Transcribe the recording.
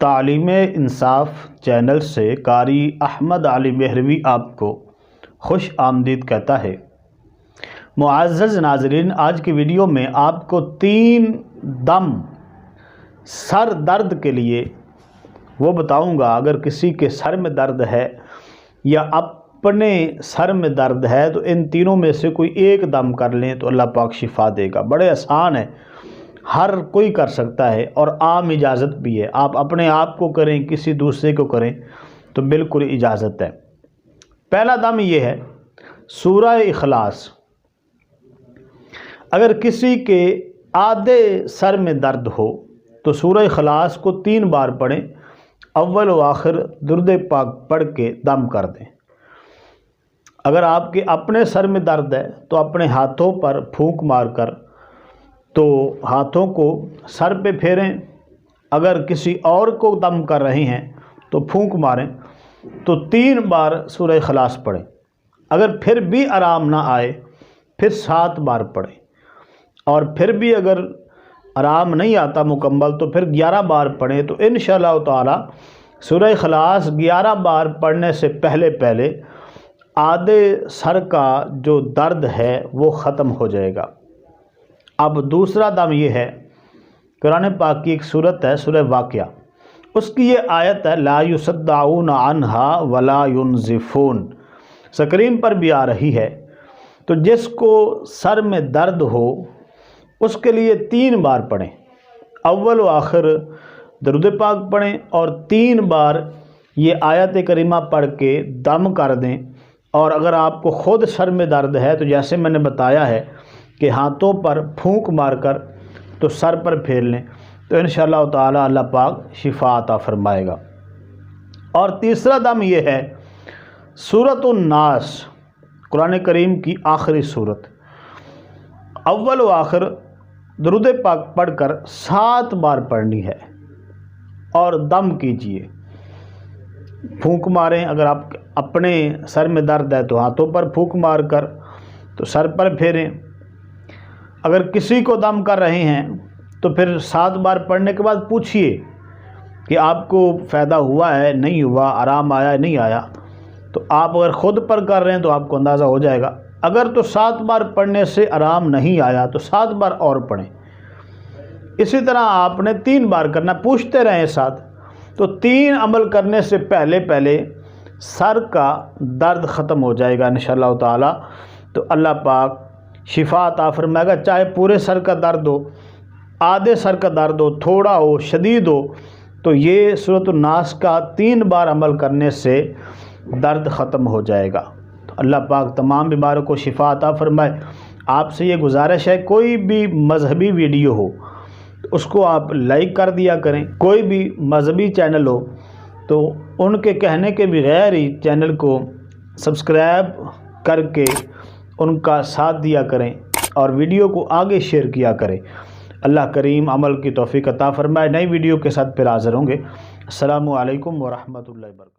تعلیم انصاف چینل سے قاری احمد علی مہروی آپ کو خوش آمدید کہتا ہے۔ معزز ناظرین، آج کی ویڈیو میں آپ کو 3 دم سر درد کے لیے وہ بتاؤں گا۔ اگر کسی کے سر میں درد ہے یا اپنے سر میں درد ہے تو ان تینوں میں سے کوئی ایک دم کر لیں تو اللہ پاک شفا دے گا۔ بڑے آسان ہے، ہر کوئی کر سکتا ہے اور عام اجازت بھی ہے۔ آپ اپنے آپ کو کریں، کسی دوسرے کو کریں تو بالکل اجازت ہے۔ پہلا دم یہ ہے سورہ اخلاص۔ اگر کسی کے آدھے سر میں درد ہو تو سورہ اخلاص کو 3 بار پڑھیں، اول و آخر درود پاک پڑھ کے دم کر دیں۔ اگر آپ کے اپنے سر میں درد ہے تو اپنے ہاتھوں پر پھونک مار کر تو ہاتھوں کو سر پہ پھیریں۔ اگر کسی اور کو دم کر رہے ہیں تو پھونک ماریں تو 3 بار سورہ اخلاص پڑھیں۔ اگر پھر بھی آرام نہ آئے پھر 7 بار پڑھیں، اور پھر بھی اگر آرام نہیں آتا مکمل تو پھر 11 بار پڑھیں۔ تو انشاءاللہ تعالی سورہ اخلاص 11 بار پڑھنے سے پہلے آدھے سر کا جو درد ہے وہ ختم ہو جائے گا۔ اب دوسرا دم یہ ہے، قرآن پاک کی ایک سورت ہے سورہ واقعہ، اس کی یہ آیت ہے لا یصدعون عنہا ولا ینزفون، سکرین پر بھی آ رہی ہے۔ تو جس کو سر میں درد ہو اس کے لیے 3 بار پڑھیں، اول و آخر درود پاک پڑھیں اور 3 بار یہ آیت کریمہ پڑھ کے دم کر دیں۔ اور اگر آپ کو خود سر میں درد ہے تو جیسے میں نے بتایا ہے کہ ہاتھوں پر پھونک مار کر تو سر پر پھیر لیں تو انشاءاللہ تعالی اللہ پاک شفا عطا فرمائے گا۔ اور تیسرا دم یہ ہے سورۃ الناس، قرآن کریم کی آخری سورت، اول و آخر درود پاک پڑھ کر 7 بار پڑھنی ہے اور دم کیجئے، پھونک ماریں۔ اگر آپ اپنے سر میں درد ہے تو ہاتھوں پر پھونک مار کر تو سر پر پھیریں۔ اگر کسی کو دم کر رہے ہیں تو پھر 7 بار پڑھنے کے بعد پوچھئے کہ آپ کو فائدہ ہوا ہے نہیں ہوا، آرام آیا ہے نہیں آیا۔ تو آپ اگر خود پر کر رہے ہیں تو آپ کو اندازہ ہو جائے گا۔ اگر تو 7 بار پڑھنے سے آرام نہیں آیا تو 7 بار اور پڑھیں۔ اسی طرح آپ نے 3 بار کرنا، پوچھتے رہیں ساتھ۔ تو 3 عمل کرنے سے پہلے سر کا درد ختم ہو جائے گا انشاءاللہ تعالی۔ تو اللہ پاک شفا عطا فرمائے گا، چاہے پورے سر کا درد ہو، آدھے سر کا درد ہو، تھوڑا ہو، شدید ہو، تو یہ سورۃ الناس کا 3 بار عمل کرنے سے درد ختم ہو جائے گا۔ تو اللہ پاک تمام بیماروں کو شفا عطا فرمائے۔ آپ سے یہ گزارش ہے، کوئی بھی مذہبی ویڈیو ہو اس کو آپ لائک کر دیا کریں، کوئی بھی مذہبی چینل ہو تو ان کے کہنے کے بغیر ہی چینل کو سبسکرائب کر کے ان کا ساتھ دیا کریں اور ویڈیو کو آگے شیئر کیا کریں۔ اللہ کریم عمل کی توفیق عطا فرمائے۔ نئی ویڈیو کے ساتھ پھر حاضر ہوں گے۔ السلام علیکم ورحمۃ اللہ وبرکاتہ۔